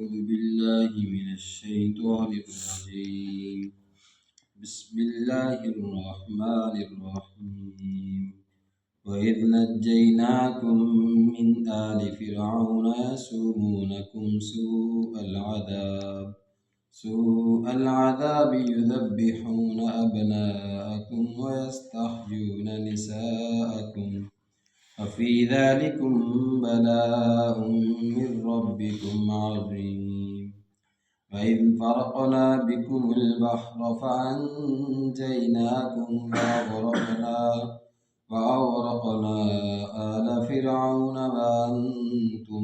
أعوذ بالله من الشيطان الرجيم. بسم الله الرحمن الرحيم. وإذ نجيناكم من آل فرعون يسومونكم سوء العذاب يذبحون أبناءكم ويستحيون نساءكم وفي ذلكم بلاء من ربكم عظيم. وإذ فرقنا بكم البحر فأنجيناكم وأغرقنا آل فرعون وأنتم